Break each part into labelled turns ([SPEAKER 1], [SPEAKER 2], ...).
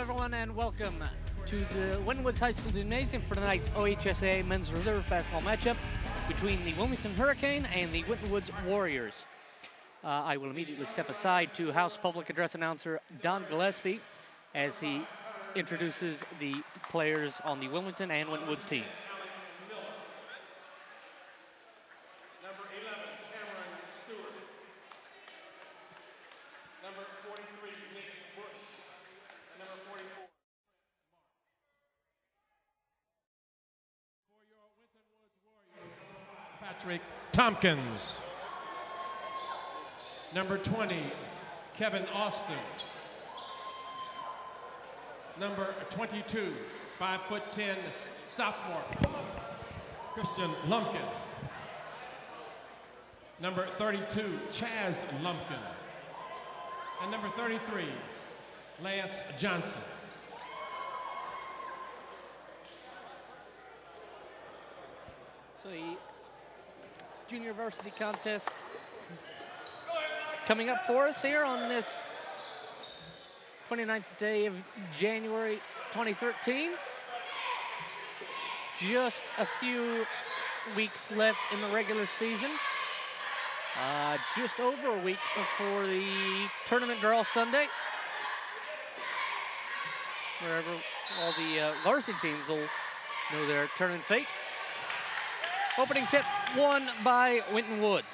[SPEAKER 1] everyone, and welcome to the Winton High School Gymnasium for tonight's OHSAA Men's Reserve Basketball matchup between the Wilmington Hurricane and the Winton Woods Warriors. I will immediately step aside to House Public Address Announcer Don Gillespie as he introduces the players on the Wilmington and Winton Woods teams.
[SPEAKER 2] Patrick Tompkins. Number 20, Kevin Austin. Number 22, 5'10", sophomore, Christian Lumpkin. Number 32, Chaz Lumpkin. And number 33, Lance Johnson.
[SPEAKER 1] So the junior varsity contest coming up for us here on this 29th day of January 2013. Just a few weeks left in the regular season. Just over a week before the tournament draw Sunday, wherever all the varsity teams will know their tournament fate. Opening tip won by Winton Woods.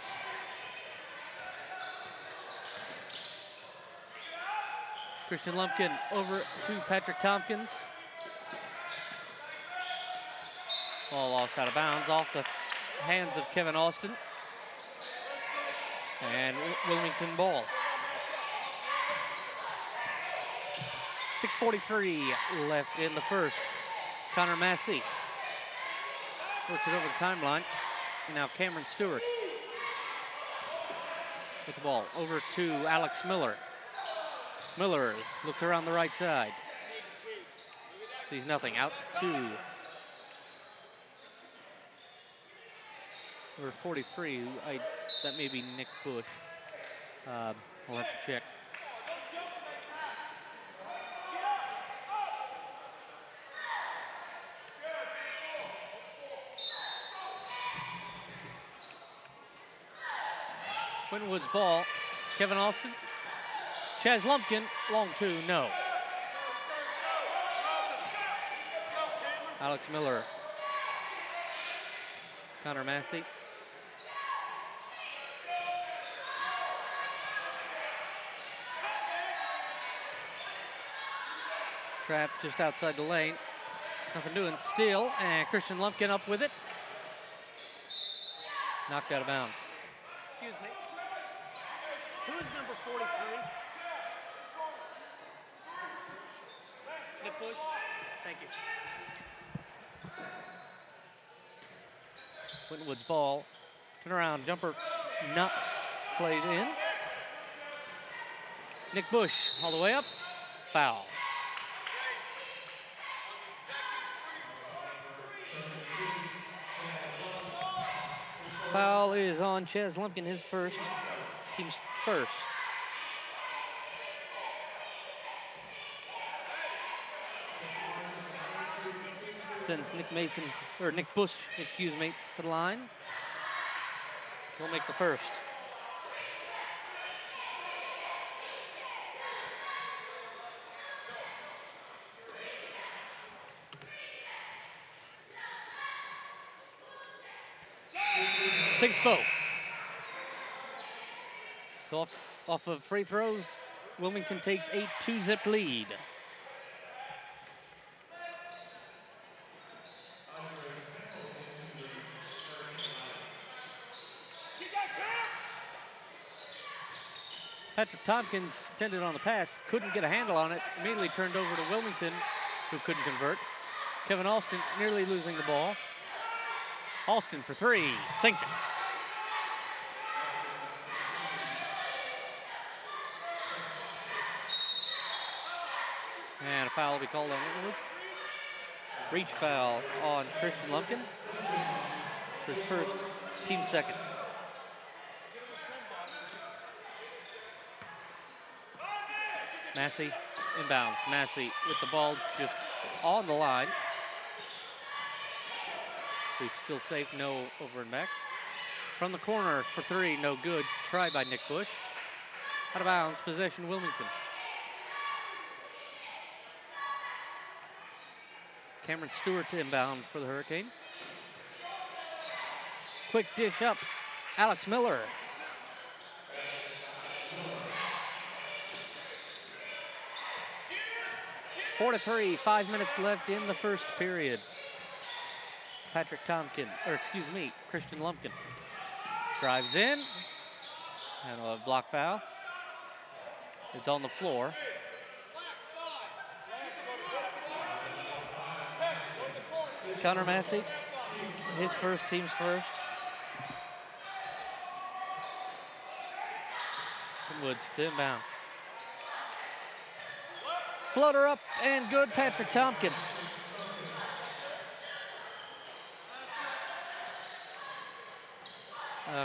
[SPEAKER 1] Christian Lumpkin over to Patrick Tompkins. Ball lost out of bounds off the hands of Kevin Austin. And Wilmington ball. 6:43 left in the first. Connor Massey works it over the timeline. And now Cameron Stewart with the ball over to Alex Miller. Miller looks around the right side. Sees nothing. Out to number 43. That may be Nick Bush. We'll have to check. Winton Woods ball. Kevin Austin. Chaz Lumpkin, long two, no. Alex Miller. Connor Massey. Trap just outside the lane. Nothing doing. Steal, and Christian Lumpkin up with it. Knocked out of bounds.
[SPEAKER 3] Excuse me. Who is number 43? Nick Bush. Thank you.
[SPEAKER 1] Winton Woods ball. Turn around, jumper not played in. Nick Bush all the way up. Foul. Foul is on Chaz Lumpkin, his first, team's first. Sends Nick Bush, excuse me, to the line. He'll make the first. Six both. So off of free throws, Wilmington takes a 2-zip lead. Patrick Tompkins tended on the pass, couldn't get a handle on it, immediately turned over to Wilmington, who couldn't convert. Kevin Austin nearly losing the ball. Austin for three, sinks it. And a foul will be called on Winton. Reach foul on Christian Lumpkin. It's his first, team second. Massey inbounds. Massey with the ball just on the line. He's still safe, no over and back. From the corner for three, no good. Try by Nick Bush. Out of bounds, possession Wilmington. Cameron Stewart to inbound for the Hurricane. Quick dish up, Alex Miller. 4-3, 5 minutes left in the first period. Christian Lumpkin drives in, and a block foul. It's on the floor. Connor Massey, his first, team's first. Woods to inbound. Floater up and good, Patrick Tompkins.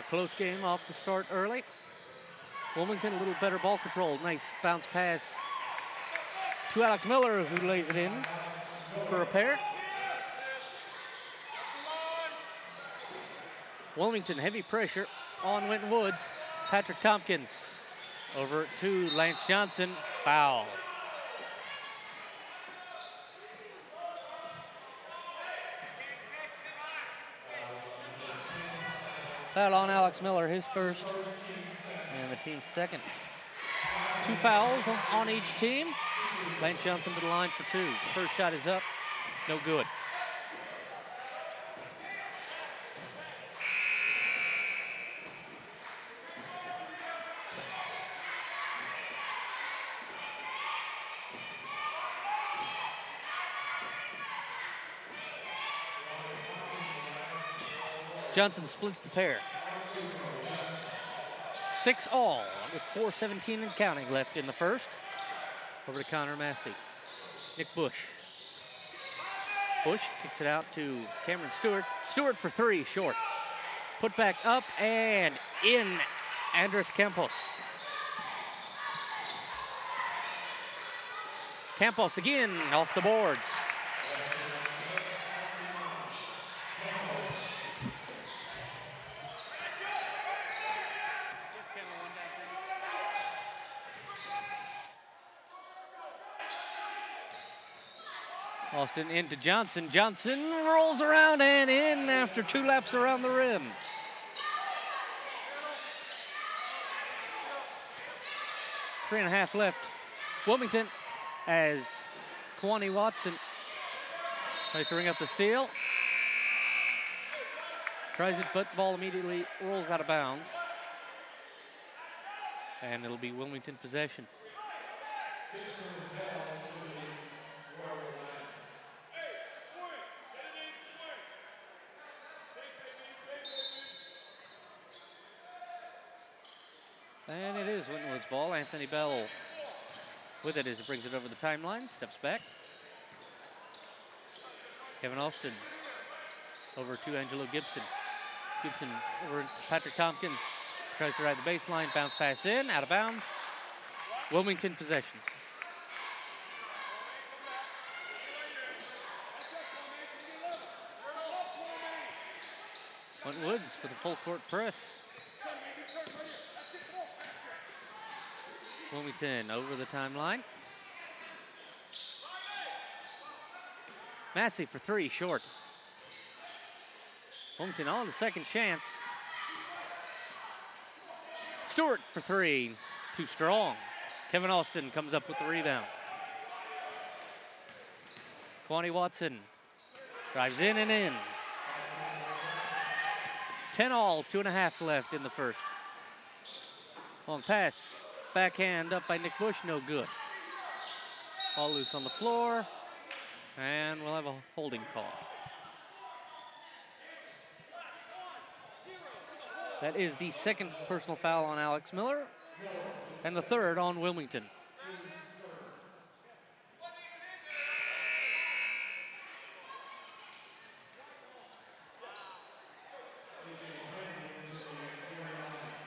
[SPEAKER 1] Close game off the start early. Wilmington a little better ball control. Nice bounce pass to Alex Miller, who lays it in for a pair. Wilmington heavy pressure on Winton Woods. Patrick Tompkins over to Lance Johnson. Foul. Foul on Alex Miller, his first, and the team's second. 2 fouls on each team. Lance Johnson to the line for 2. The first shot is up, no good. Johnson splits the pair. 6 all with 4:17 and counting left in the first. Over to Connor Massey. Nick Bush. Bush kicks it out to Cameron Stewart. Stewart for 3, short. Put back up and in, Andres Campos. Campos again off the boards. Austin into Johnson. Johnson rolls around and in after 2 laps around the rim. Three and a half left. Wilmington as Kwani Watson tries to ring up the steal. Tries it, but ball immediately rolls out of bounds. And it'll be Wilmington possession. And it is Wintonwood's ball. Anthony Bell with it as he brings it over the timeline. Steps back. Kevin Austin over to Angelo Gibson. Gibson over to Patrick Tompkins. Tries to ride the baseline. Bounce pass in. Out of bounds. Wilmington possession. Winton Woods with a full court press. Wilmington over the timeline. Massey for 3, short. Wilmington on the second chance. Stewart for 3, too strong. Kevin Austin comes up with the rebound. Kwani Watson drives in and in. 10 all, 2.5 left in the first. Long pass. Backhand up by Nick Bush, no good. Ball loose on the floor, and we'll have a holding call. That is the second personal foul on Alex Miller, and the third on Wilmington.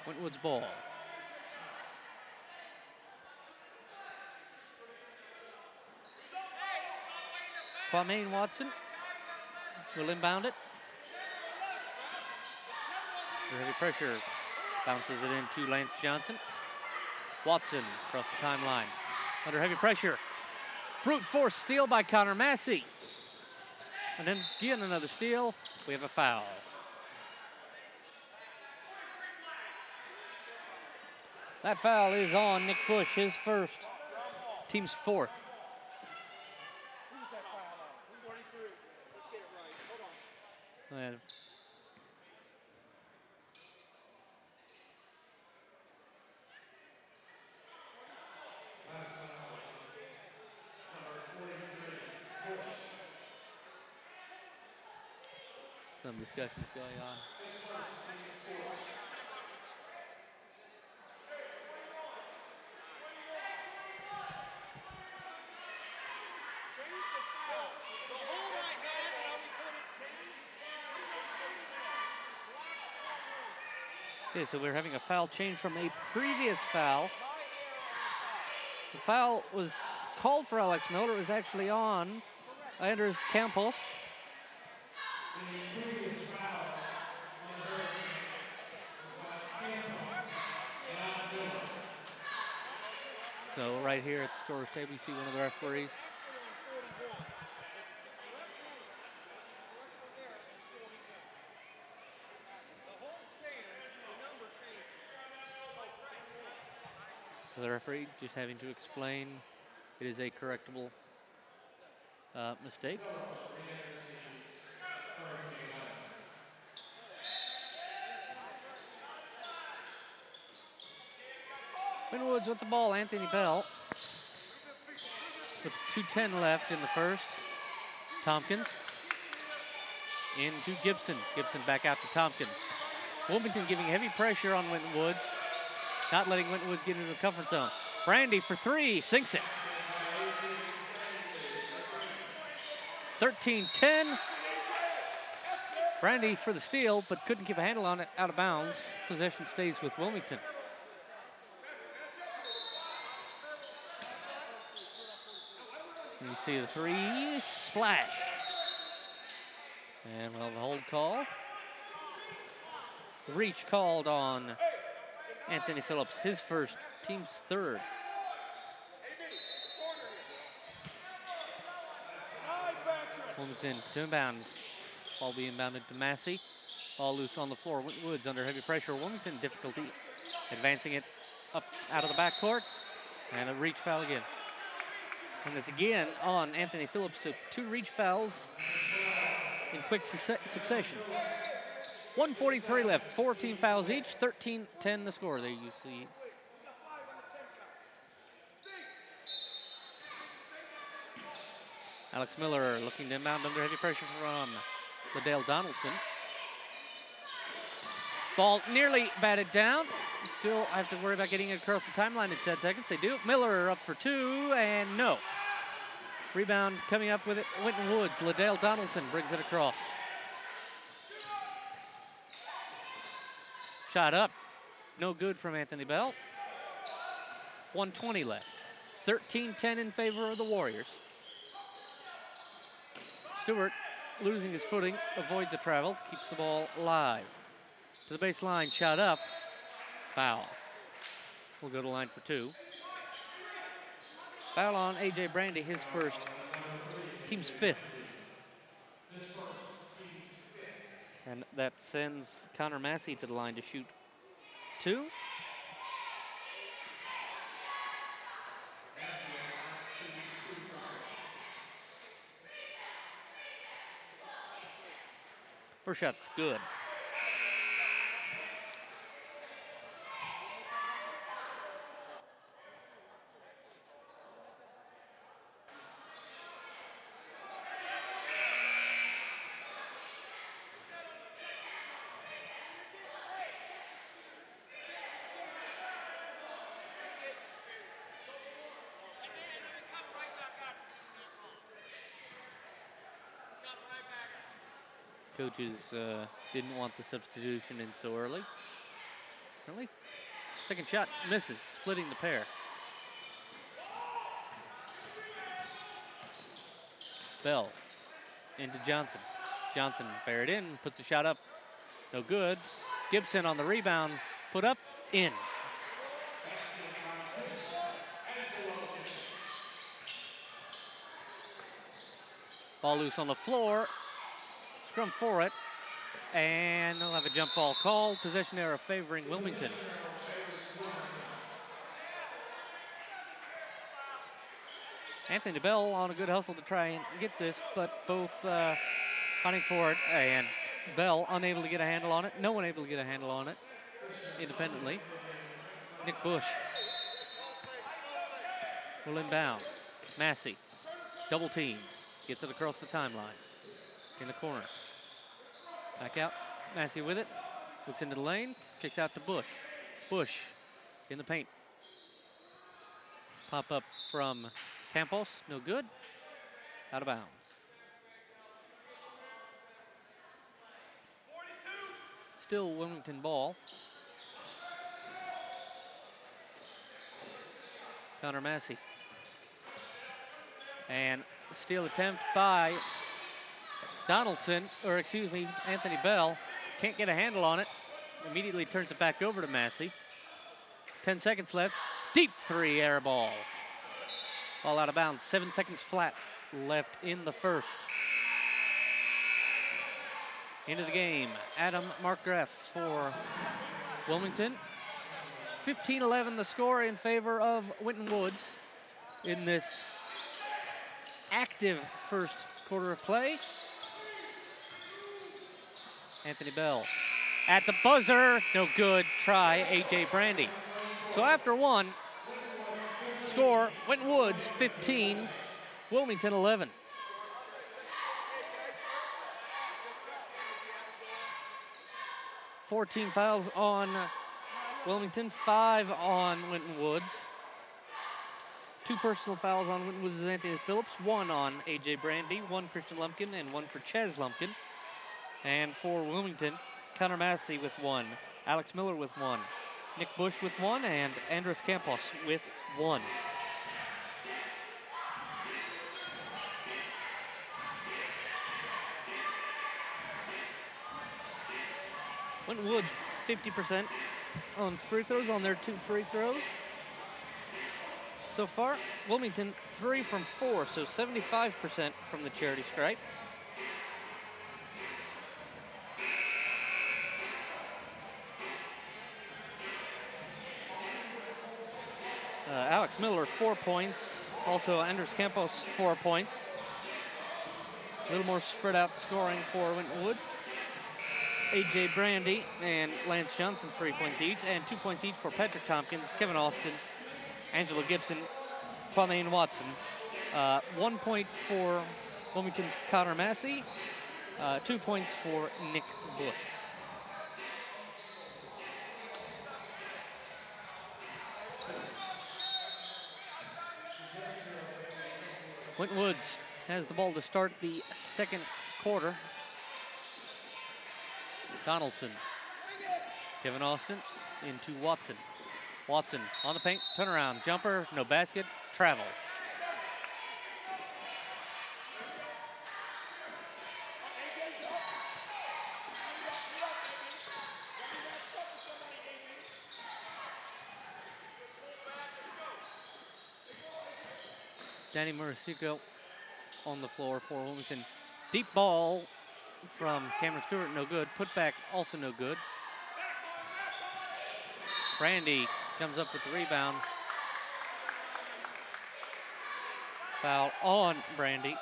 [SPEAKER 1] Wintonwood's ball. Kwame Watson will inbound it. Under heavy pressure, bounces it into Lance Johnson. Watson across the timeline. Under heavy pressure. Brute force steal by Connor Massey. And then again another steal. We have a foul. That foul is on Nick Bush, his first, team's fourth.
[SPEAKER 3] Who's that foul on? 43. Let's get it right. Hold on.
[SPEAKER 1] And some discussions going on. Okay, so we're having a foul change from a previous foul. The foul was called for Alex Miller. It was actually on Anders Campos. So right here at the scorer's table, you see one of the referees. So the referee just having to explain it is a correctable mistake. Winwoods with the ball, Anthony Bell. With 2:10 left in the first. Tompkins into Gibson. Gibson back out to Tompkins. Wilmington giving heavy pressure on Winton Woods. Not letting Winton Woods get into the comfort zone. Brandy for three, sinks it. 13-10. Brandy for the steal, but couldn't keep a handle on it out of bounds. Possession stays with Wilmington. You see the three, splash. And we'll have a hold call. The reach called on Anthony Phillips, his first, team's third. Wilmington to inbound. Ball being inbounded to Massey. Ball loose on the floor. Woods under heavy pressure. Wilmington difficulty advancing it up out of the backcourt. And a reach foul again. And it's again on Anthony Phillips. So two reach fouls in quick succession. 1:43 left, 14 fouls each, 13-10 the score. There you see. Alex Miller looking to inbound under heavy pressure from Liddell Donaldson. Ball nearly batted down. Still have to worry about getting it across the timeline in 10 seconds. They do. Miller up for two, and no. Rebound coming up with it, Winton Woods. Liddell Donaldson brings it across. Shot up, no good from Anthony Bell. 1:20 left. 13-10 in favor of the Warriors. Stewart losing his footing, avoids the travel, keeps the ball live. To the baseline, shot up, foul. We'll go to line for two. Foul on A.J. Brandy, his first, team's fifth. And that sends Connor Massey to the line to shoot two. First shot's good. Coaches didn't want the substitution in so early. Really? Second shot misses, splitting the pair. Bell into Johnson. Johnson buried in, puts a shot up. No good. Gibson on the rebound, put up, in. Ball loose on the floor. Scrum for it. And they'll have a jump ball called. Possession error favoring Wilmington. Anthony Bell on a good hustle to try and get this, but both hunting for it, and Bell unable to get a handle on it. No one able to get a handle on it independently. Nick Bush will inbound. Massey, double team, gets it across the timeline. In the corner. Back out, Massey with it. Looks into the lane, kicks out to Bush. Bush in the paint. Pop up from Campos, no good. Out of bounds. Still Wilmington ball. Connor Massey. And steal attempt by Donaldson, or excuse me, Anthony Bell. Can't get a handle on it. Immediately turns it back over to Massey. 10 seconds left. Deep three, air ball. Ball out of bounds. 7 seconds flat left in the first. Into the game, Adam Markgraf for Wilmington. 15-11 the score in favor of Winton Woods in this active first quarter of play. Anthony Bell at the buzzer, no good. Try A.J. Brandy. So after one, score Winton Woods 15, Wilmington 11. 14 fouls on Wilmington, 5 on Winton Woods. 2 personal fouls on Winton Woods' Anthony Phillips, 1 on A.J. Brandy, 1 Christian Lumpkin, and 1 for Ches Lumpkin. And for Wilmington, Connor Massey with 1, Alex Miller with 1, Nick Bush with 1, and Andres Campos with 1. Winton Woods 50% on free throws on their 2 free throws. So far, Wilmington 3 from 4, so 75% from the charity stripe. Alex Miller 4 points, also Andres Campos 4 points. A little more spread out scoring for Winton Woods. A.J. Brandy and Lance Johnson 3 points each, and 2 points each for Patrick Tompkins, Kevin Austin, Angelo Gibson, Kwame Watson. 1 point for Wilmington's Connor Massey, 2 points for Nick Bush. Winton Woods has the ball to start the second quarter. Donaldson, Kevin Austin into Watson. Watson on the paint, turnaround, jumper, no basket, travel. Danny Murasico on the floor for Wilmington. Deep ball from Cameron Stewart, no good. Put back, also no good. Brandy comes up with the rebound. Foul on Brandy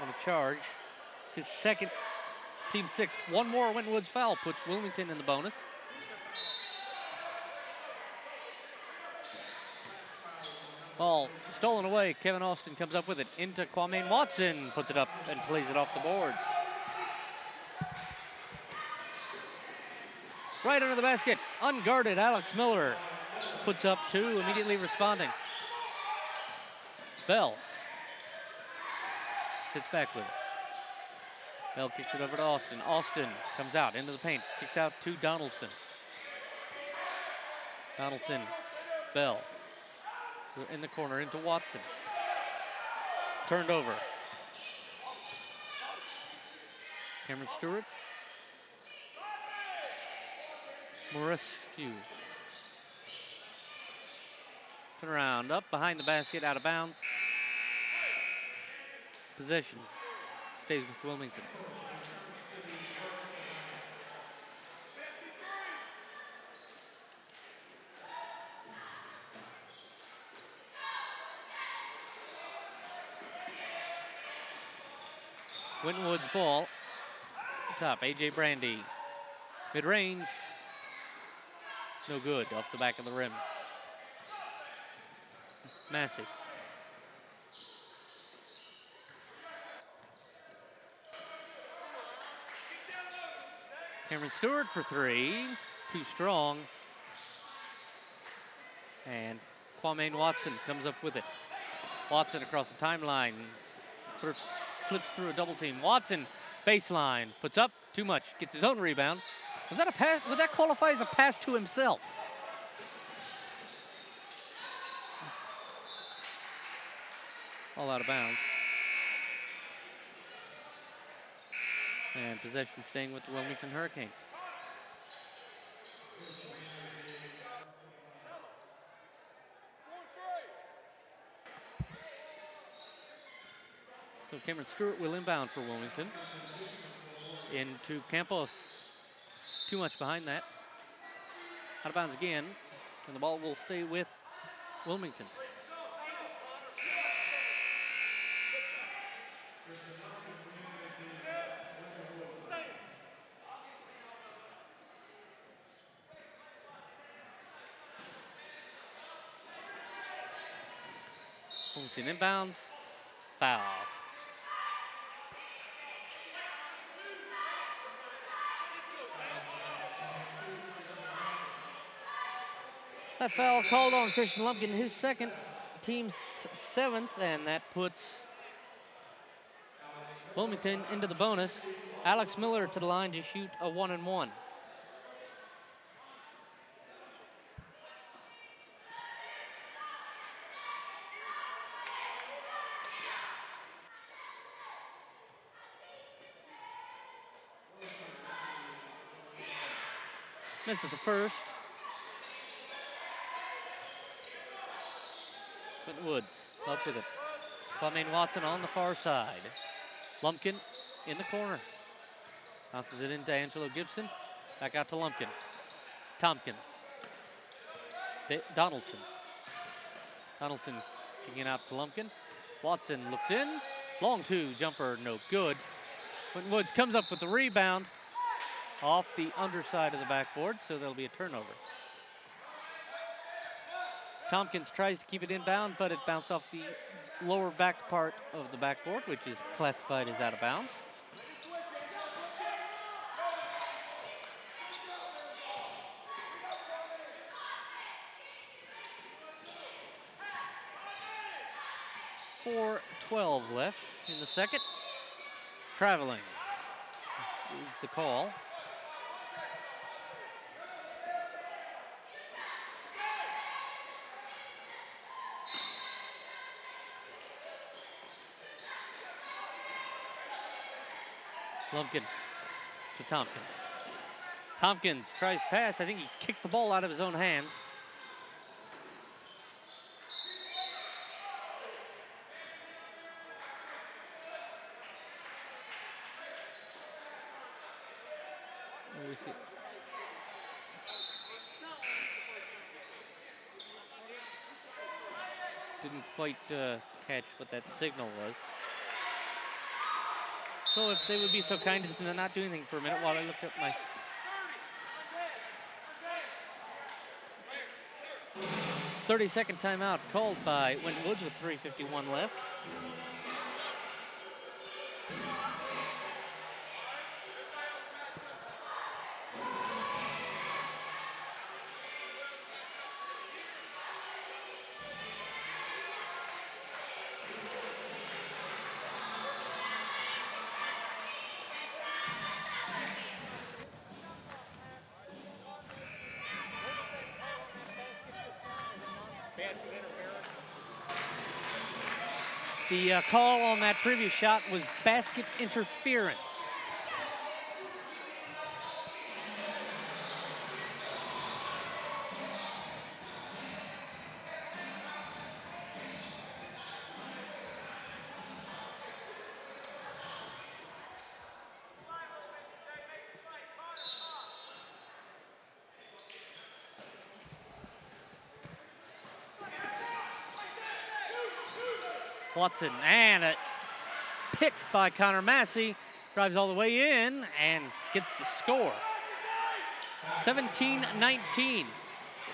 [SPEAKER 1] on a charge. It's his second, team 6th. One more Winton Woods foul puts Wilmington in the bonus. Ball stolen away. Kevin Austin comes up with it into Kwame Watson, puts it up and plays it off the boards. Right under the basket, unguarded Alex Miller puts up 2, immediately responding. Bell sits back with it. Bell kicks it over to Austin. Austin comes out into the paint, kicks out to Donaldson. Donaldson, Bell in the corner into Watson. Turned over. Cameron Stewart. Morescu. Turn around, up behind the basket, out of bounds. Possession stays with Wilmington. Winton Woods ball. Top, A.J. Brandy. Mid-range. No good, off the back of the rim. Massey. Cameron Stewart for three. Too strong. And Kwame Watson comes up with it. Watson across the timeline. Slips through a double team. Watson, baseline, puts up, too much. Gets his own rebound. Was that a pass? Would that qualify as a pass to himself? All out of bounds. And possession staying with the Wilmington Hurricane. So Cameron Stewart will inbound for Wilmington. Into Campos. Too much behind that. Out of bounds again. And the ball will stay with Wilmington. Wilmington inbounds. Foul. That foul called on Christian Lumpkin, his second, team's seventh, and that puts Wilmington into the bonus. Alex Miller to the line to shoot a 1-and-1. Misses the first. Winton Woods up with it. Kwame Watson on the far side. Lumpkin in the corner. Bounces it into Angelo Gibson. Back out to Lumpkin. Tompkins. Donaldson. Donaldson kicking it out to Lumpkin. Watson looks in. Long two, jumper no good. Winton Woods comes up with the rebound off the underside of the backboard, so there'll be a turnover. Tompkins tries to keep it inbound, but it bounced off the lower back part of the backboard, which is classified as out of bounds. .4:12 left in the second. Traveling is the call. Lumpkin to Tompkins. Tompkins tries to pass. I think he kicked the ball out of his own hands. Didn't quite catch what that signal was. So if they would be so kind as to not do anything for a minute while I look at my... .30-second timeout called by Winton Woods with 3:51 left. The call on that previous shot was basket interference. Watson, and a pick by Connor Massey. Drives all the way in and gets the score. 17-19.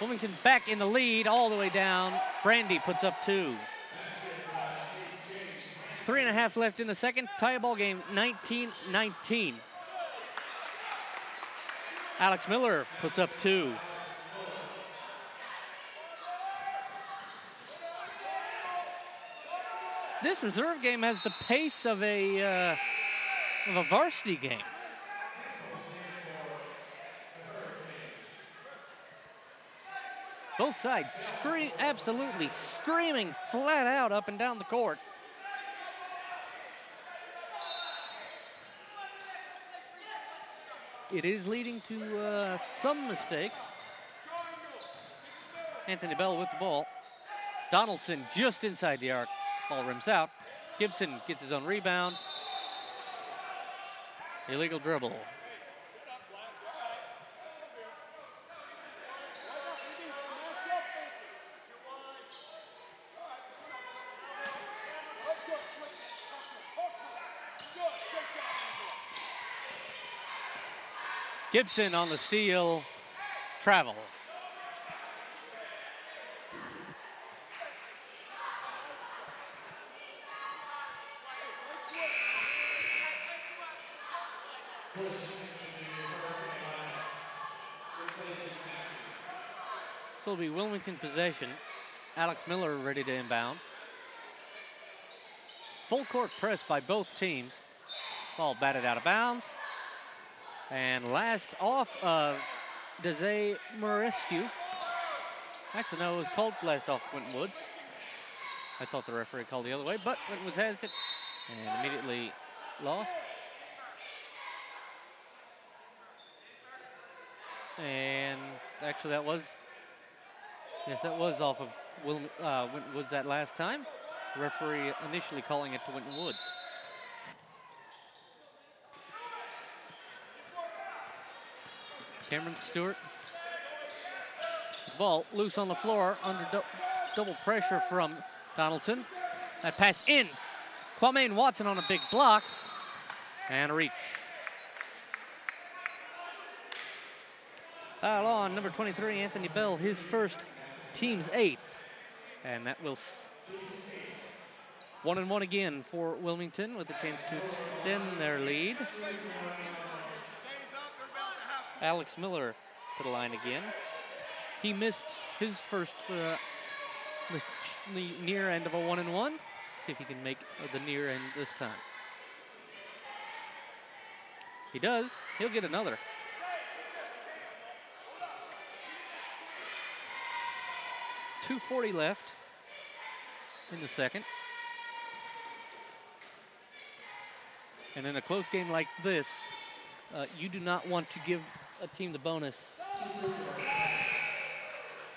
[SPEAKER 1] Wilmington back in the lead all the way down. Brandy puts up 2. 3.5 left in the second. Tie ball game, 19-19. Alex Miller puts up 2. This reserve game has the pace of a varsity game. Both sides absolutely screaming flat out up and down the court. It is leading to some mistakes. Anthony Bell with the ball. Donaldson just inside the arc. Ball rims out. Gibson gets his own rebound. Illegal dribble. Gibson on the steal, travel. So it'll be Wilmington possession. Alex Miller ready to inbound. Full court press by both teams. Ball batted out of bounds. And last off of Desai Morescu. Actually, no, it was called last off Winton Woods. I thought the referee called the other way, but Winton Woods has it and immediately lost. And actually, that was off of Winton Woods that last time. The referee initially calling it to Winton Woods. Cameron Stewart. Ball loose on the floor under double pressure from Donaldson. That pass in. Kwame Watson on a big block. And a reach. Foul on number 23, Anthony Bell, his first, team's 8th. And that will 1-1 again for Wilmington with a chance to extend their lead. Alex Miller to the line again. He missed his first the near end of a 1-1. See if he can make the near end this time. He does. He'll get another. .240 left in the second. And in a close game like this, you do not want to give a team the bonus.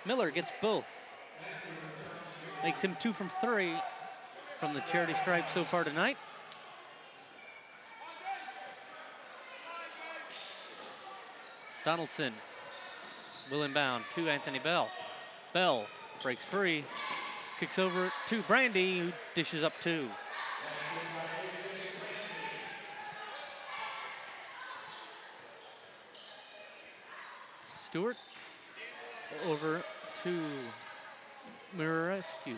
[SPEAKER 1] Miller gets both. Makes him 2 from 3 from the charity stripe so far tonight. Donaldson will inbound to Anthony Bell. Bell breaks free, kicks over to Brandy, who dishes up 2. Stewart over to Morescu.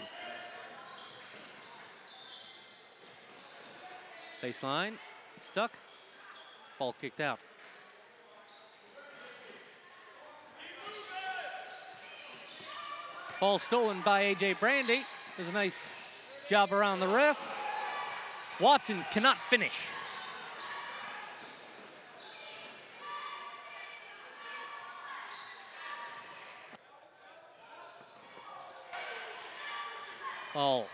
[SPEAKER 1] Baseline, stuck, ball kicked out. Ball stolen by A.J. Brandy. There's a nice job around the ref. Watson cannot finish. All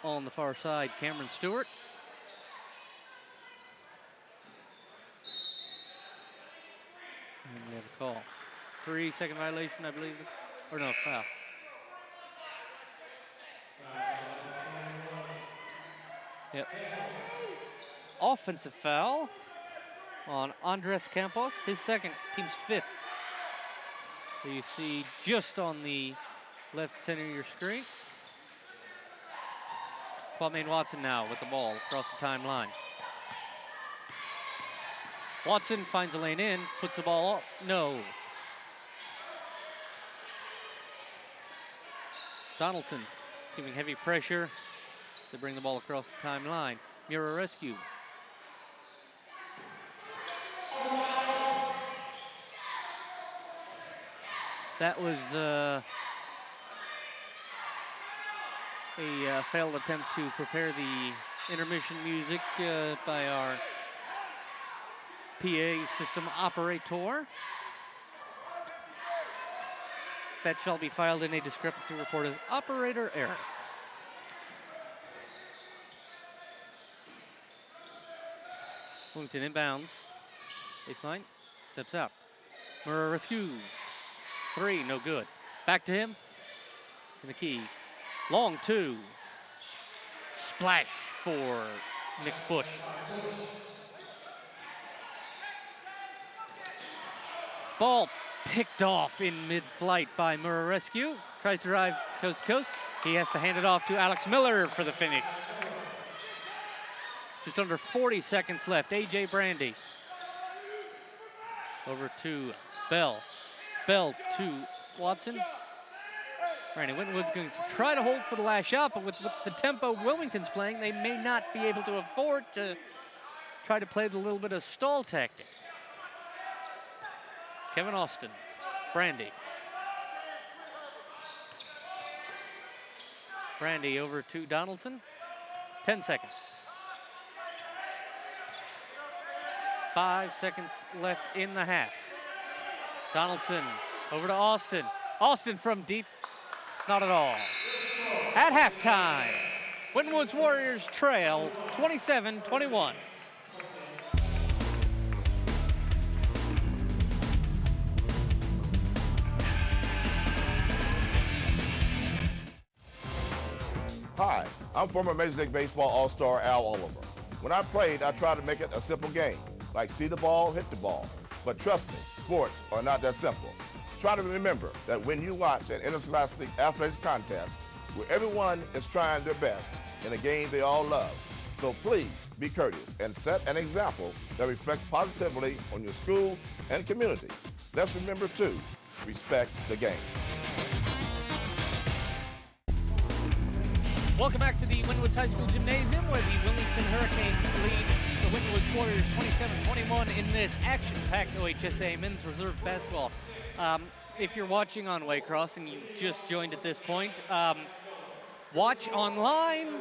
[SPEAKER 1] on the far side, Cameron Stewart. And we have a call. 3-second violation, I believe. Or no, foul. Yep. Offensive foul on Andres Campos, his second, team's 5th. So you see just on the left center of your screen. Kwame Watson now with the ball across the timeline. Watson finds a lane in, puts the ball up. No. Donaldson giving heavy pressure to bring the ball across the timeline. Mura rescue. That was a failed attempt to prepare the intermission music by our PA system operator. That shall be filed in a discrepancy report as operator error. Wilmington inbounds. Baseline. Steps out. Murrah rescue. 3, no good. Back to him. In the key. Long 2. Splash for Nick Bush. Ball picked off in mid-flight by Murrah rescue. Tries to drive coast to coast. He has to hand it off to Alex Miller for the finish. Just under 40 seconds left. A.J. Brandy. Over to Bell. Bell to Watson. Randy Wintonwood's going to try to hold for the last shot, but with the tempo Wilmington's playing, they may not be able to afford to try to play the little bit of stall tactic. Kevin Austin. Brandy. Brandy over to Donaldson. 10 seconds. 5 seconds left in the half. Donaldson over to Austin. Austin from deep, not at all. At halftime, Winton Woods Warriors trail 27-21.
[SPEAKER 4] Hi, I'm former Major League Baseball All-Star Al Oliver. When I played, I tried to make it a simple game, like see the ball, hit the ball. But trust me, sports are not that simple. Try to remember that when you watch an interscholastic athletics contest where everyone is trying their best in a game they all love. So please be courteous and set an example that reflects positively on your school and community. Let's remember to respect the game.
[SPEAKER 1] Welcome back to the Winton Woods High School Gymnasium, where the Wilmington Hurricanes lead the Winton Woods Warriors 27-21 in this action-packed OHSA men's reserve basketball. If you're watching on Waycross and you've just joined at this point, watch online,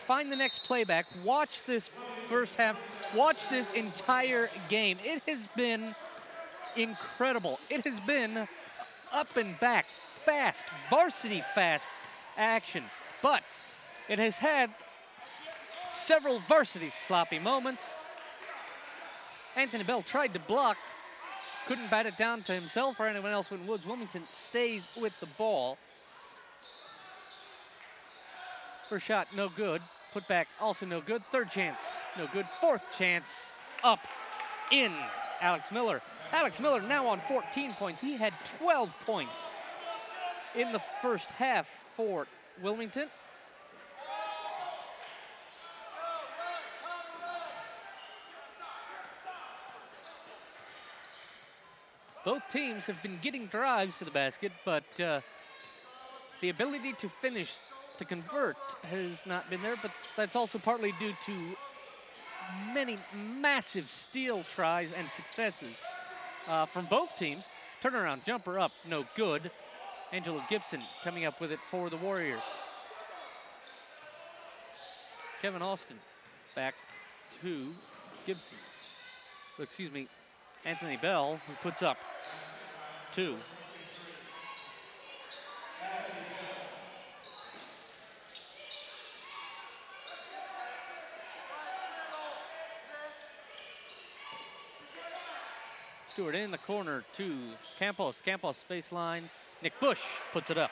[SPEAKER 1] find the next playback, watch this first half, watch this entire game. It has been incredible. It has been up and back, fast, varsity fast action. But it has had several varsity sloppy moments. Anthony Bell tried to block, couldn't bat it down to himself or anyone else when Woods. Wilmington stays with the ball. First shot, no good. Put back, also no good. Third chance, no good. Fourth chance, up, in. Alex Miller. Alex Miller now on 14 points. He had 12 points in the first half for Wilmington. Both teams have been getting drives to the basket, but the ability to finish, to convert, has not been there, but that's also partly due to many massive steal tries and successes from both teams. Turnaround jumper up, no good. Angelo Gibson coming up with it for the Warriors. Kevin Austin back to Gibson. Excuse me, Anthony Bell, who puts up 2. Stewart in the corner to Campos. Campos baseline. Nick Bush puts it up.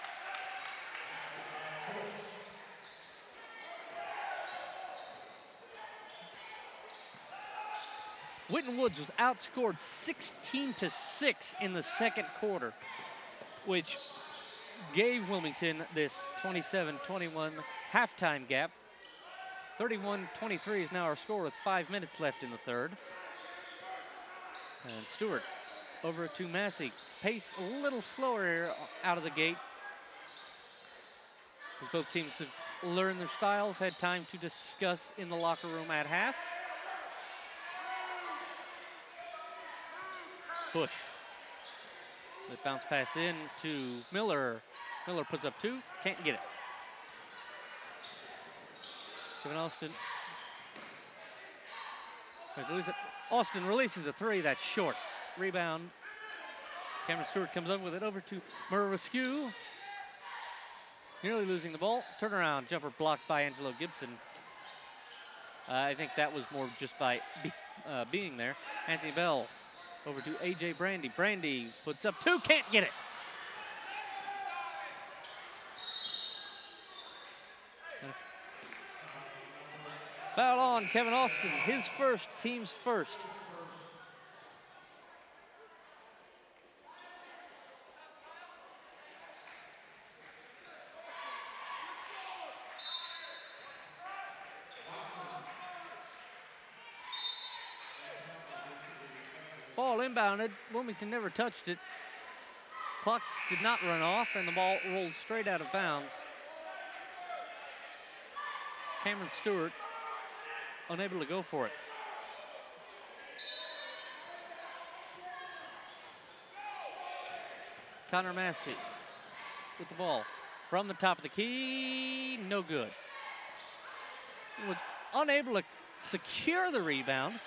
[SPEAKER 1] Winton Woods was outscored 16-6 in the second quarter, which gave Wilmington this 27-21 halftime gap. 31-23 is now our score with 5 minutes left in the third. And Stewart over to Massey. Pace a little slower here out of the gate. As both teams have learned their styles, had time to discuss in the locker room at half. Bush. The bounce pass in to Miller. Miller puts up 2, can't get it. Kevin Austin. Austin releases a 3, that's short. Rebound. Cameron Stewart comes up with it over to Murrescu. Nearly losing the ball. Turnaround jumper blocked by Angelo Gibson. I think that was more just by being there. Anthony Bell over to A.J. Brandy. Brandy puts up 2, can't get it. Foul on Kevin Austin, his first, team's first. Ball inbounded, Wilmington never touched it. Clock did not run off, and the ball rolled straight out of bounds. Cameron Stewart unable to go for it. Connor Massey with the ball from the top of the key, no good. He was unable to secure the rebound.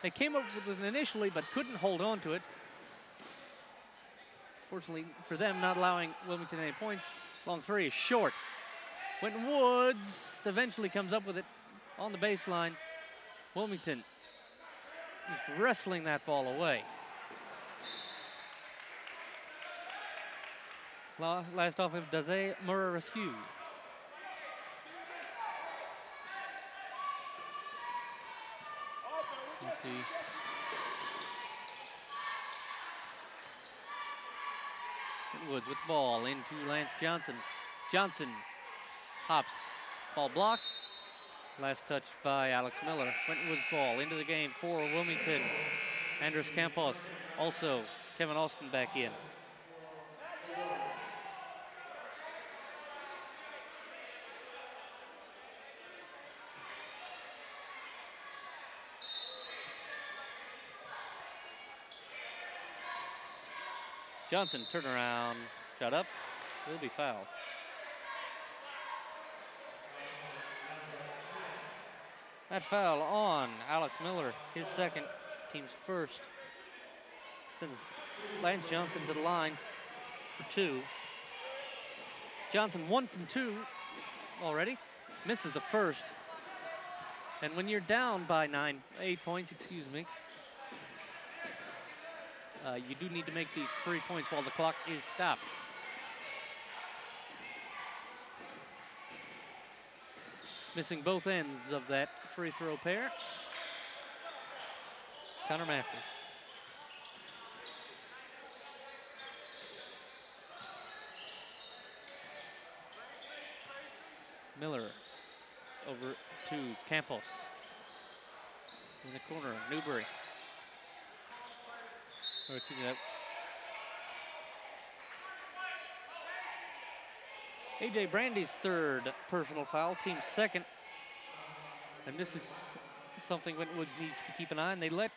[SPEAKER 1] They came up with it initially, but couldn't hold on to it. Fortunately for them, not allowing Wilmington any points. Long 3 is short. Winton Woods eventually comes up with it on the baseline. Wilmington just wrestling that ball away. Last off of Daze Murrescu. Let's see. Woods with the ball into Lance Johnson. Johnson hops, ball blocked. Last touch by Alex Miller. Winton Woods ball into the game for Wilmington. Andres Campos, also Kevin Austin back in. Johnson, turnaround, shot up, will be fouled. That foul on Alex Miller, his second, team's first. Sends Lance Johnson to the line for 2. Johnson 1 from 2 already, misses the first. And when you're down by 8 points, excuse me, you do need to make these 3 points while the clock is stopped. Missing both ends of that free throw pair. Connor Massey. Miller over to Campos. In the corner, Newberry. Or excuse me, A.J. Brandy's third personal foul, team's second. And this is something Winton Woods needs to keep an eye on. They let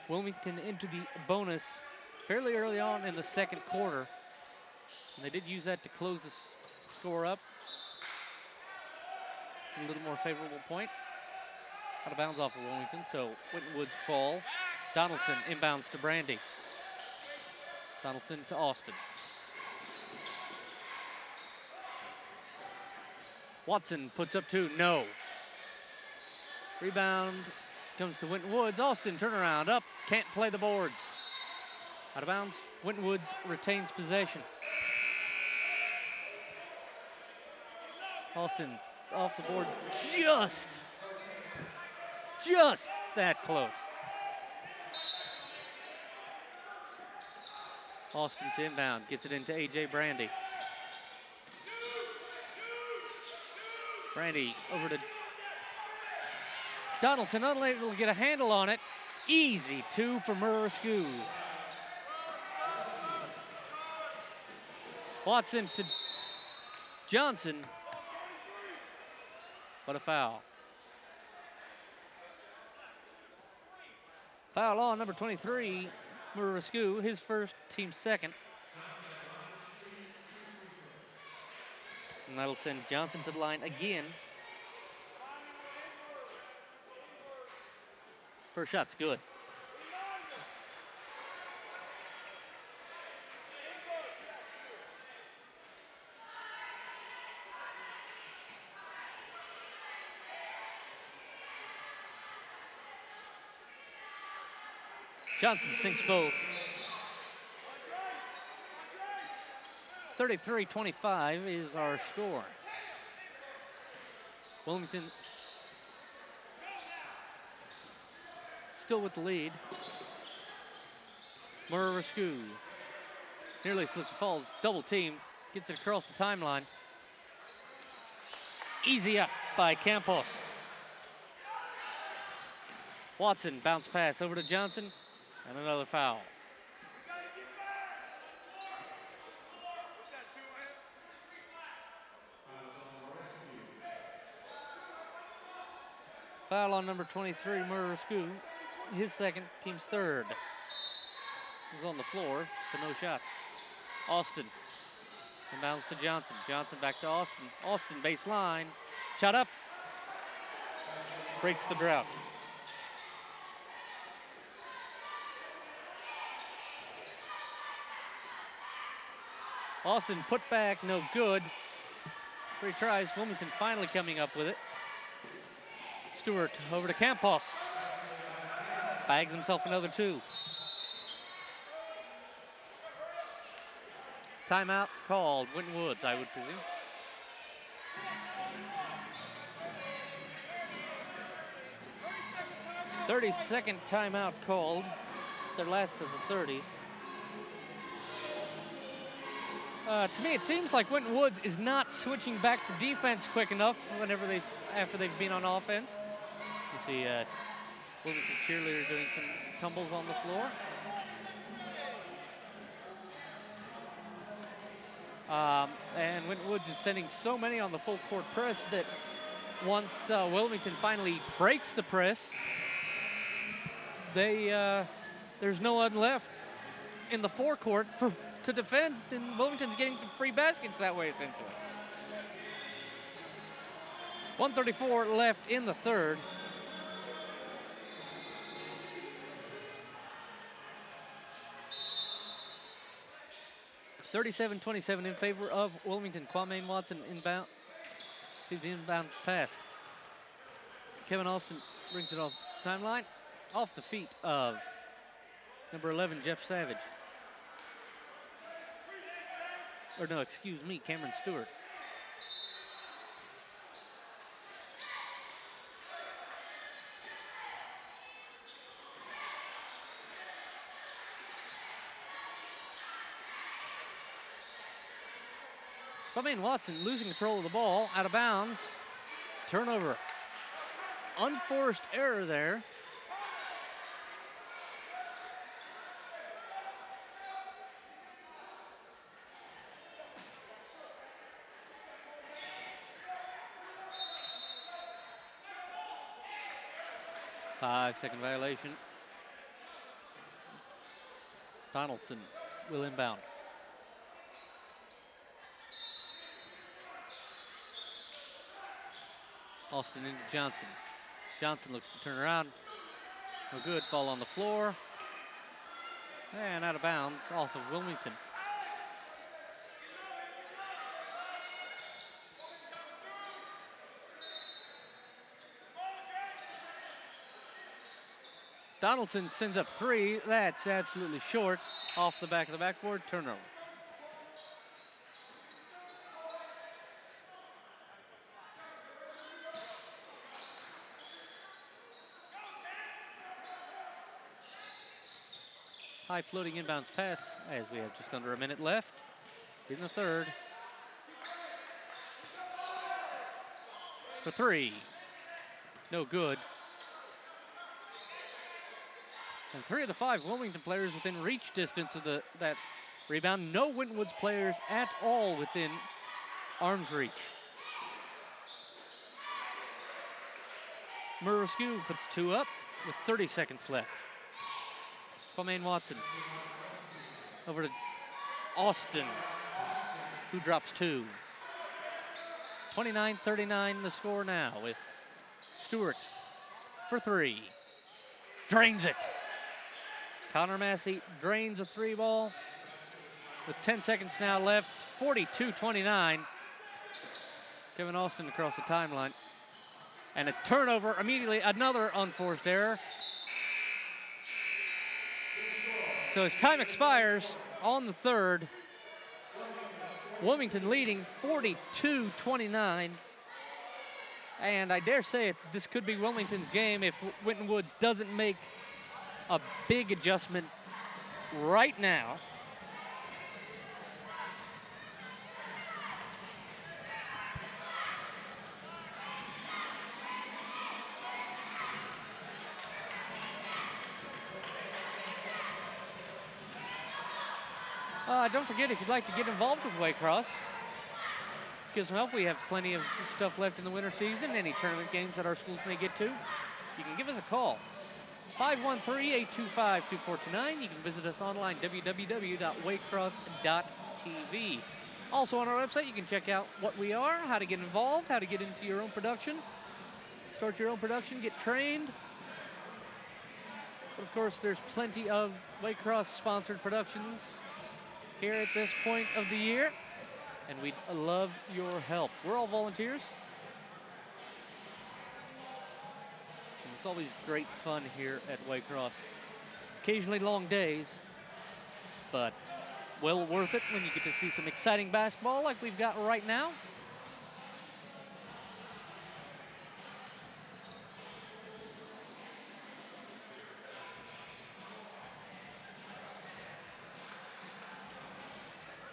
[SPEAKER 1] Wilmington into the bonus fairly early on in the second quarter. And they did use that to close the score up. A little more favorable point. Out of bounds off of Wilmington, so Winton Woods ball. Donaldson inbounds to Brandy. Donaldson to Austin. Watson puts up 2, no. Rebound comes to Winton Woods. Austin turnaround up, can't play the boards. Out of bounds, Winton Woods retains possession. Austin off the boards, just that close. Austin to inbound, gets it into A.J. Brandy. Brandy over to Donaldson unable to get a handle on it. Easy 2 for Murrasku. Watson to Johnson. What a foul. Foul on number 23, Murrasku, his first, team second. And that'll send Johnson to the line again. First shot's good. Johnson sinks both. 33-25 is our score. Wilmington still with the lead. Murrasku nearly slips and falls. Double team. Gets it across the timeline. Easy up by Campos. Watson bounce pass over to Johnson. And another foul. Foul on number 23, Murrasku. His second, team's third. He's on the floor for no shots. Austin. Inbounds to Johnson. Johnson back to Austin. Austin baseline. Shot up. Breaks the drought. Austin put back, no good. 3 tries, Wilmington finally coming up with it. Stewart over to Campos. Bags himself another 2. Timeout called, Winton Woods, I would presume. "30-second timeout called, their last of the 30s. To me, it seems like Winton Woods is not switching back to defense quick enough after they've been on offense. You see Wilmington cheerleader doing some tumbles on the floor. And Winton Woods is sending so many on the full court press that once Wilmington finally breaks the press, there's no one left in the forecourt to defend, and Wilmington's getting some free baskets that way, essentially. 1:34 left in the third. (37-27) in favor of Wilmington. Kwame Watson inbound. Sees the inbound pass. Kevin Austin brings it off the timeline, off the feet of number 11, Jeff Savage. Or no, excuse me, Cameron Stewart. Kwame Watson losing control of the ball, out of bounds. Turnover. Unforced error there. Five-second violation. Donaldson will inbound. Austin into Johnson. Johnson looks to turn around. No good. Ball on the floor. And out of bounds off of Wilmington. Donaldson sends up 3. That's absolutely short. Off the back of the backboard. Turnover. High floating inbounds pass as we have just under a minute left in the third. For 3. No good. And 3 of the 5 Wilmington players within reach distance of that rebound. No Winton Woods players at all within arm's reach. Murrescu puts 2 up with 30 seconds left. Kwame Watson over to Austin, who drops 2. 29-39 the score now with Stewart for 3. Drains it. Connor Massey drains a 3 ball with 10 seconds now left. 42-29. Kevin Austin across the timeline. And a turnover immediately, another unforced error. So as time expires on the 3rd, Wilmington leading 42-29. And I dare say this could be Wilmington's game if Winton Woods doesn't make a big adjustment right now. Don't forget, if you'd like to get involved with Waycross, get some help. We have plenty of stuff left in the winter season, any tournament games that our schools may get to. You can give us a call, 513-825-2429. You can visit us online, www.waycross.tv. Also on our website, you can check out what we are, how to get involved, how to get into your own production, start your own production, get trained. But of course, there's plenty of Waycross-sponsored productions here at this point of the year, and we'd love your help. We're all volunteers. And it's always great fun here at Waycross. Occasionally long days, but well worth it when you get to see some exciting basketball like we've got right now.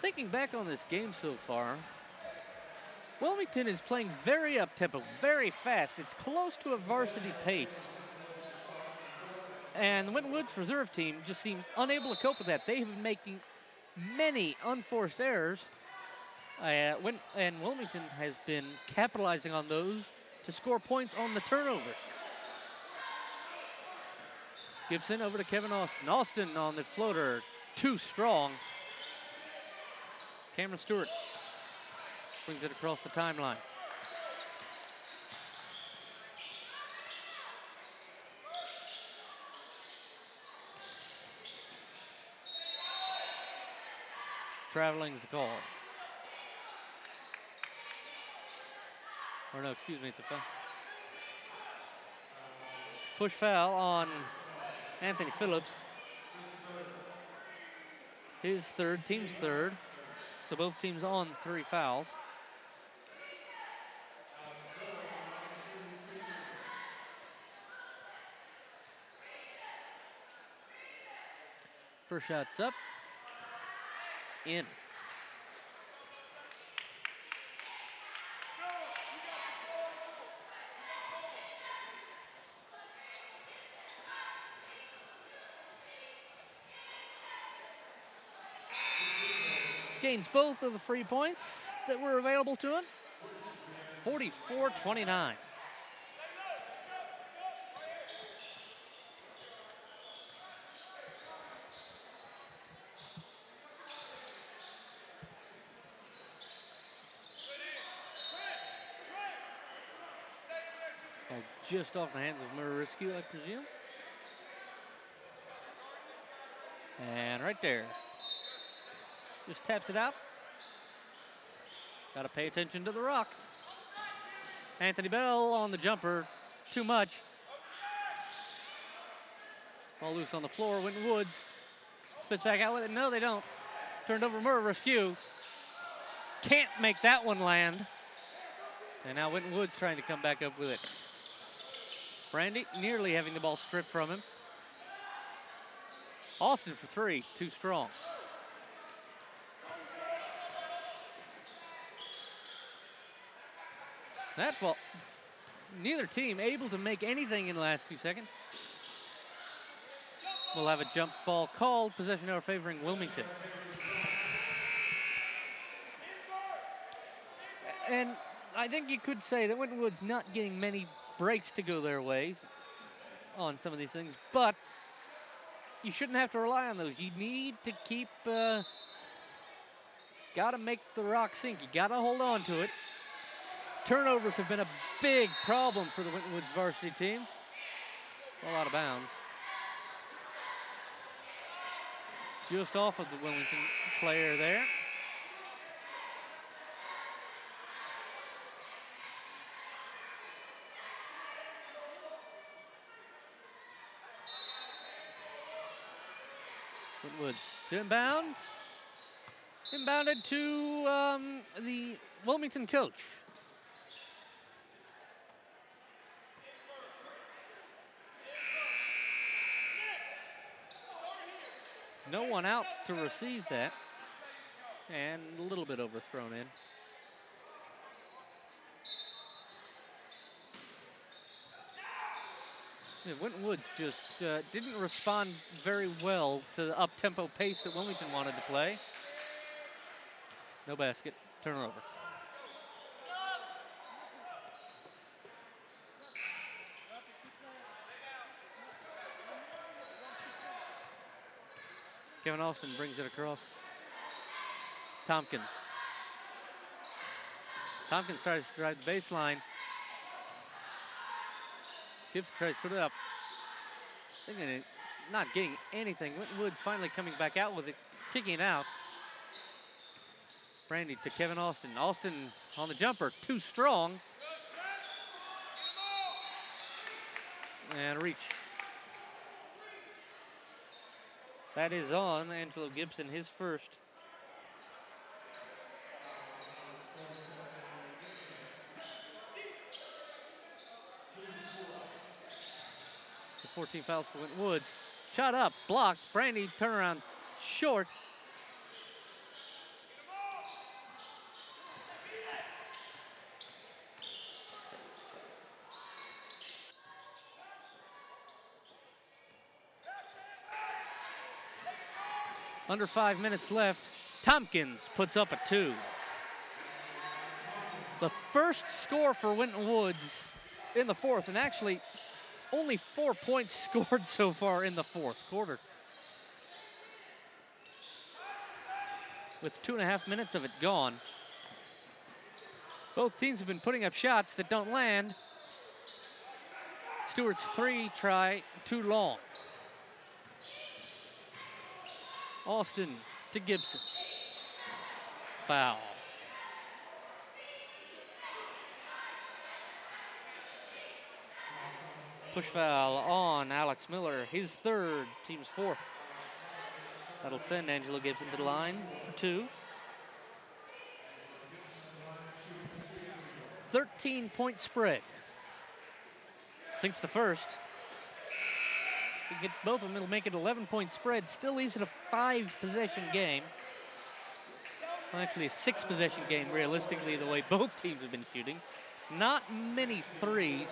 [SPEAKER 1] Thinking back on this game so far, Wilmington is playing very up-tempo, very fast. It's close to a varsity pace. And the Winton Woods reserve team just seems unable to cope with that. They have been making many unforced errors, and Wilmington has been capitalizing on those to score points on the turnovers. Gibson over to Kevin Austin. Austin on the floater, too strong. Cameron Stewart brings it across the timeline. Traveling is the call. Or no, excuse me, it's a foul. Push foul on Anthony Phillips. His third, team's third. So both teams on 3 fouls. First shot's up. In. Gains both of the free points that were available to him. 44-29. Well, just off the hands of Murrescu, I presume. And right there. Just taps it out. Got to pay attention to the rock. Anthony Bell on the jumper. Too much. Ball loose on the floor. Winton Woods spits back out with it. No, they don't. Turned over Murrescu. Can't make that one land. And now Winton Woods trying to come back up with it. Brandy nearly having the ball stripped from him. Austin for 3. Too strong. That ball, neither team able to make anything in the last few seconds. We'll have a jump ball called, possession error favoring Wilmington. And I think you could say that Winton Wood's not getting many breaks to go their way on some of these things, but you shouldn't have to rely on those. You need to keep, gotta make the rock sink. You gotta hold on to it. Turnovers have been a big problem for the Winton Woods varsity team. Ball out of bounds. Just off of the Wilmington player there. Winton Woods to inbound. Inbounded to the Wilmington coach. No one out to receive that. And a little bit overthrown in. Yeah, Winton Woods just didn't respond very well to the up-tempo pace that Wilmington wanted to play. No basket, turnover. Kevin Austin brings it across. Tompkins. Tompkins tries to drive the baseline. Gibson tries to put it up. Thinking not getting anything. Winton Woods finally coming back out with it, kicking it out. Brandy to Kevin Austin. Austin on the jumper, too strong. And reach. That is on Angelo Gibson, his first. The 14 fouls for Winton Woods. Shot up, blocked. Brandy turnaround short. Under 5 minutes left. Tompkins puts up a 2. The first score for Winton Woods in the fourth, and actually only 4 points scored so far in the fourth quarter. With 2.5 minutes of it gone. Both teams have been putting up shots that don't land. Stewart's 3 try too long. Austin to Gibson. Foul. Push foul on Alex Miller, his third, team's fourth. That'll send Angelo Gibson to the line for 2. 13-point spread. Since the first. We get both of them, it'll make it 11-point spread. Still leaves it a 5-possession game. Well, actually a 6-possession game, realistically, the way both teams have been shooting. Not many threes.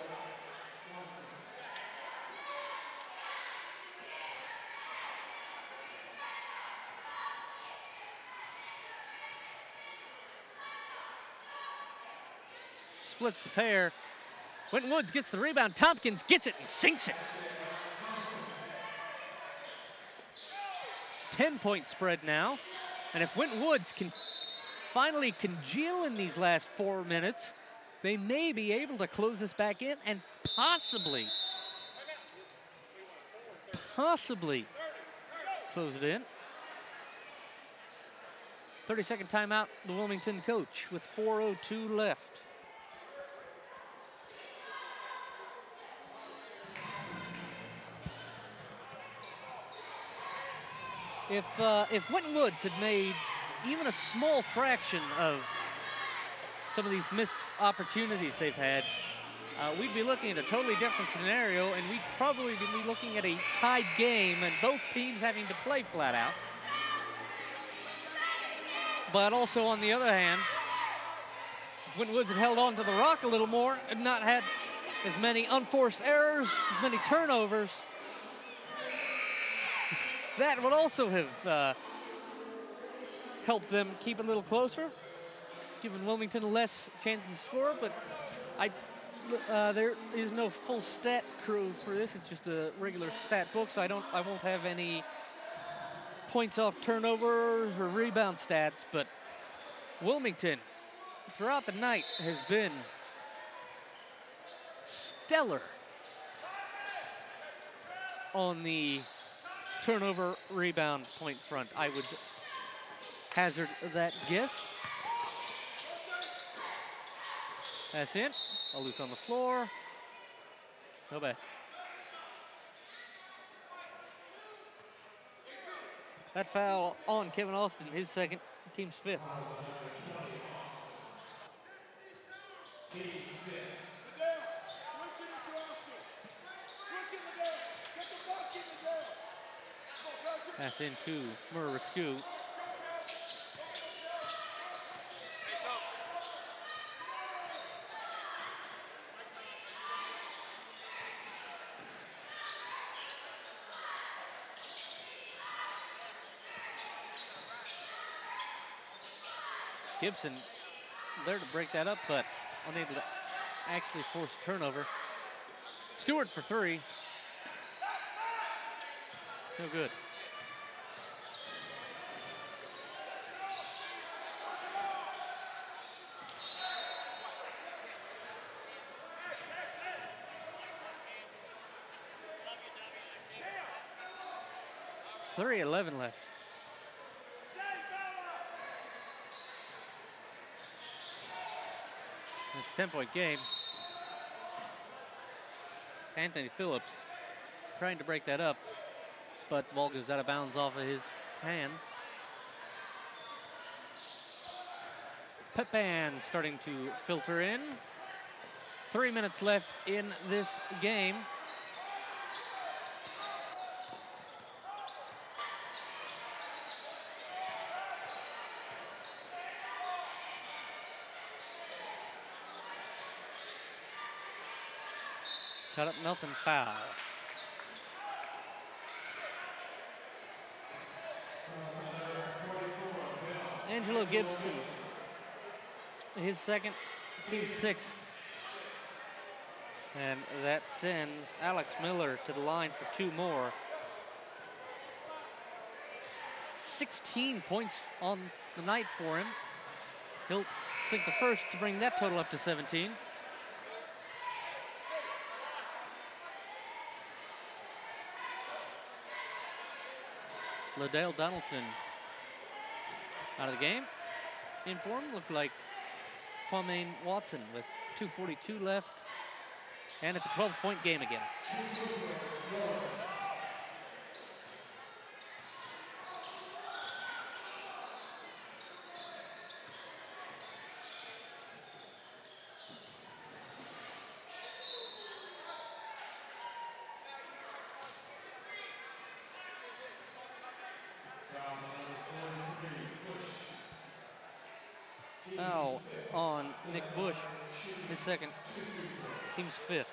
[SPEAKER 1] Splits the pair. Winton Woods gets the rebound. Tompkins gets it and sinks it. 10-point spread now. And if Winton Woods can finally congeal in these last 4 minutes, they may be able to close this back in and possibly close it in. 30-second timeout, the Wilmington coach with 4:02 left. If Winton Woods had made even a small fraction of some of these missed opportunities they've had, we'd be looking at a totally different scenario, and we'd probably be looking at a tied game and both teams having to play flat out. But also, on the other hand, if Winton Woods had held on to the rock a little more and not had as many unforced errors, as many turnovers, That would also have helped them keep it a little closer, giving Wilmington less chances to score, but there is no full stat crew for this. It's just a regular stat book, so I won't have any points off turnovers or rebound stats, but Wilmington throughout the night has been stellar on the turnover rebound point front. I would hazard that guess. That's it. All loose on the floor. No bad. That foul on Kevin Austin, his second, team's fifth. Pass into Murriscu. Gibson there to break that up, but unable to actually force a turnover. Stewart for three. No good. .3:11 left. It's a 10-point game. Anthony Phillips trying to break that up, but ball goes out of bounds off of his hands. Pepan starting to filter in. 3 minutes left in this game. Cut up, nothing, foul. Angelo Gibson, his second, team sixth. And that sends Alex Miller to the line for two more. 16 points on the night for him. He'll sink the first to bring that total up to 17. Liddell Donaldson out of the game. In form, looked like Kwame Watson with 2:42 left. And it's a 12-point game again. Foul on Nick Bush, his second, team's fifth.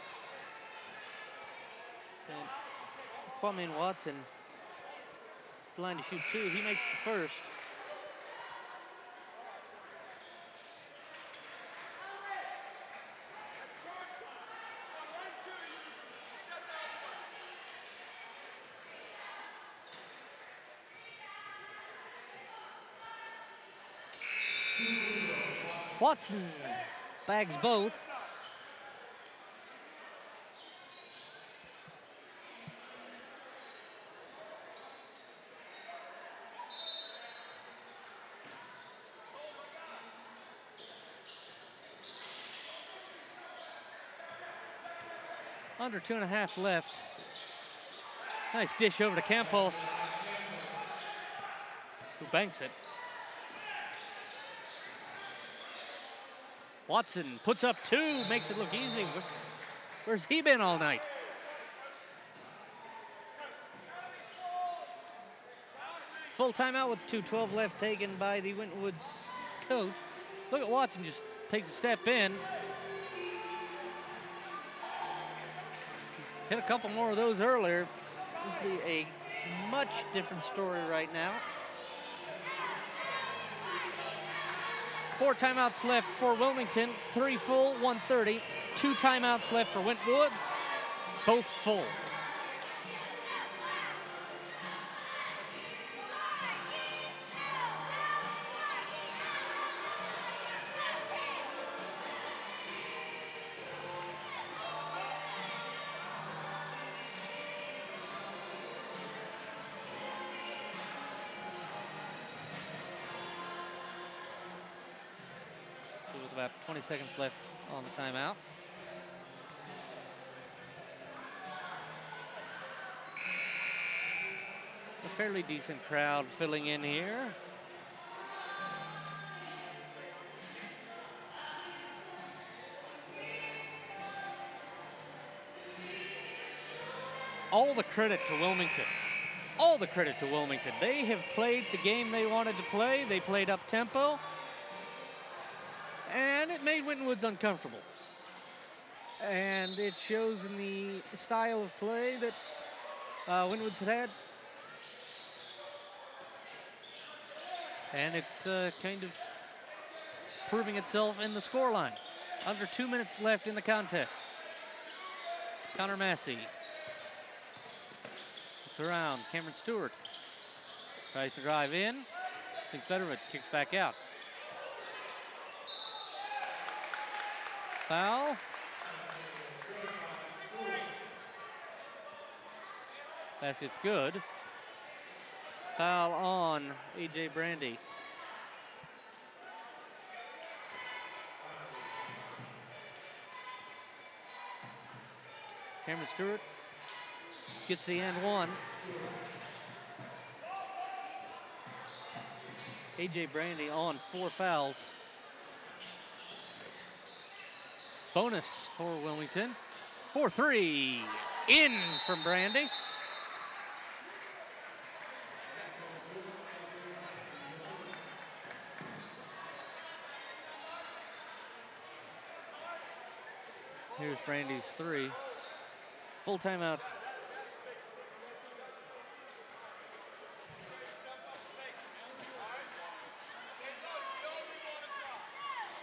[SPEAKER 1] And Kwame Watson, line to shoot two, he makes the first. Watson bags both. Under 2.5 left. Nice dish over to Campos, who banks it. Watson puts up two, makes it look easy. Where's he been all night? Full timeout with 2:12 left taken by the Winton Woods coach. Look at Watson, just takes a step in. Hit a couple more of those earlier. This will be a much different story right now. 4 timeouts left for Wilmington, 3 full, 1:30. 2 timeouts left for Winton Woods, both full. With about 20 seconds left on the timeouts. A fairly decent crowd filling in here. All the credit to Wilmington. All the credit to Wilmington. They have played the game they wanted to play. They played up tempo. And it made Winton Woods uncomfortable. And it shows in the style of play that Winton Woods had. And it's kind of proving itself in the scoreline. Under 2 minutes left in the contest. Connor Massey. Looks around. Cameron Stewart tries to drive in. Thinks better of it. Kicks back out. Foul. Basket's good. Foul on A.J. Brandy. Cameron Stewart gets the and one. A.J. Brandy on 4 fouls. Bonus for Wilmington. 4-3 in from Brandy. Here's Brandy's 3. Full timeout.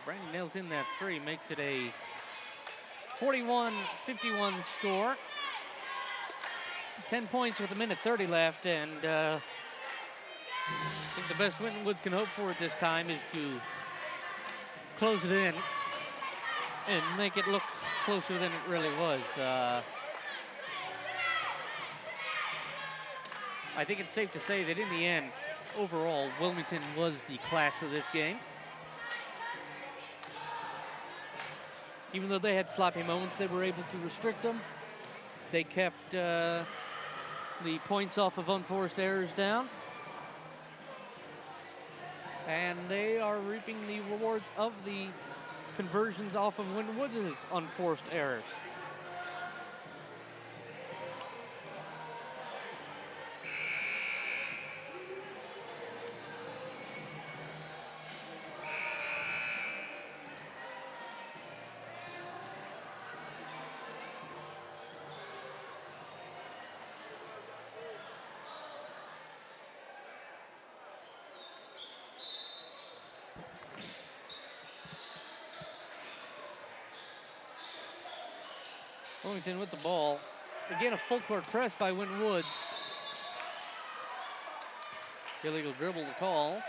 [SPEAKER 1] Brandy nails in that 3, makes it a 41-51 score. 10 points with 1:30 left, and I think the best Winton Woods can hope for at this time is to close it in and make it look closer than it really was. I think it's safe to say that in the end, overall, Wilmington was the class of this game. Even though they had sloppy moments, they were able to restrict them. They kept the points off of unforced errors down. And they are reaping the rewards of the conversions off of Winton Woods' unforced errors. Wilmington with the ball. Again, a full court press by Winton Woods. Illegal dribble to call.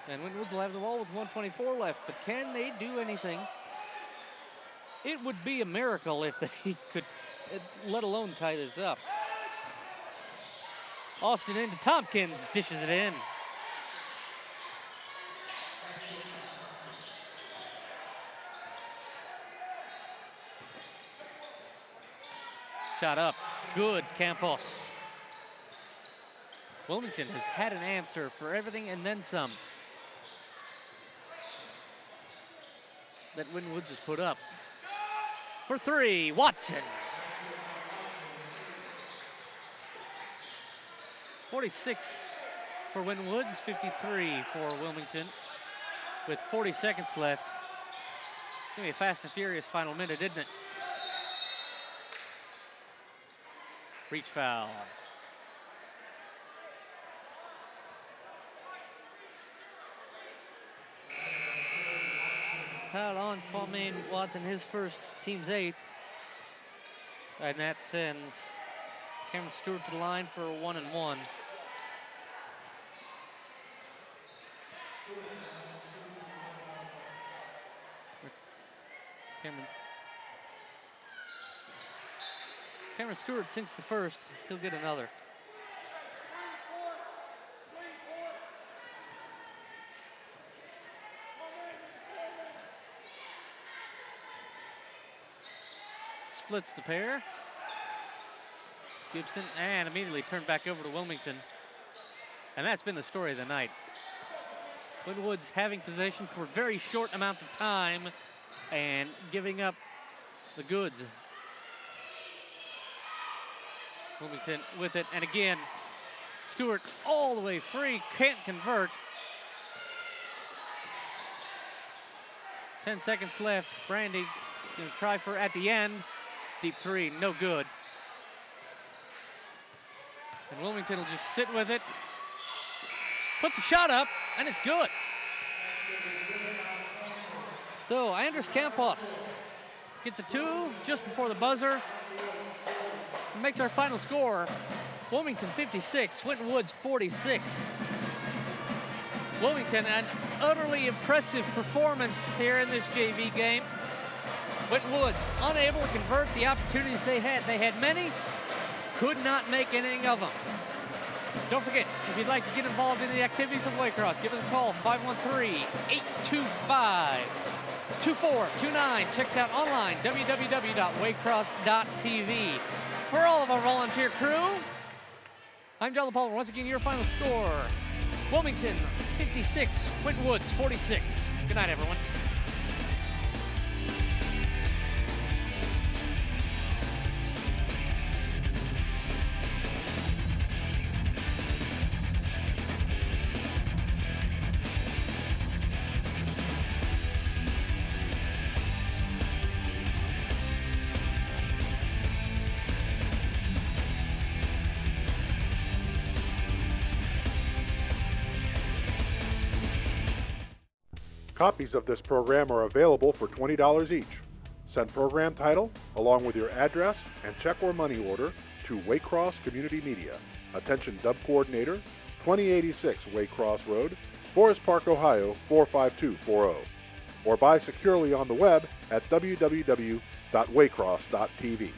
[SPEAKER 1] And Winton Woods will have the ball with 1:24 left. But can they do anything? It would be a miracle if they could, let alone tie this up. Austin into Tompkins, dishes it in. Shot up, good, Campos. Wilmington has had an answer for everything and then some that Winton Woods has put up. For 3, Watson. 46 for Winton Woods, 53 for Wilmington. With 40 seconds left. It's gonna be a fast and furious final minute, isn't it? Reach foul. foul on Kwame Watson, his first, team's 8th. And that sends Cameron Stewart to the line for a 1-and-1. Cameron Stewart sinks the first. He'll get another. Splits the pair. Gibson, and immediately turned back over to Wilmington. And that's been the story of the night. Winton Woods having possession for very short amounts of time and giving up the goods. Wilmington with it, and again, Stewart all the way free, can't convert. 10 seconds left. Brandy gonna try for at the end. Deep three, no good. And Wilmington will just sit with it. Puts a shot up, and it's good. So Andres Campos gets a 2 just before the buzzer. And makes our final score, Wilmington 56, Winton Woods 46. Wilmington, an utterly impressive performance here in this JV game. Winton Woods unable to convert the opportunities they had. They had many, could not make anything of them. Don't forget, if you'd like to get involved in the activities of Waycross, give us a call, 513-825-2429. Check us out online, www.waycross.tv. For all of our volunteer crew, I'm John LaPalmer. Once again, your final score, Wilmington 56, Winton Woods 46. Good night, everyone.
[SPEAKER 5] Copies of this program are available for $20 each. Send program title, along with your address and check or money order to Waycross Community Media. Attention Dub Coordinator, 2086 Waycross Road, Forest Park, Ohio 45240. Or buy securely on the web at www.waycross.tv.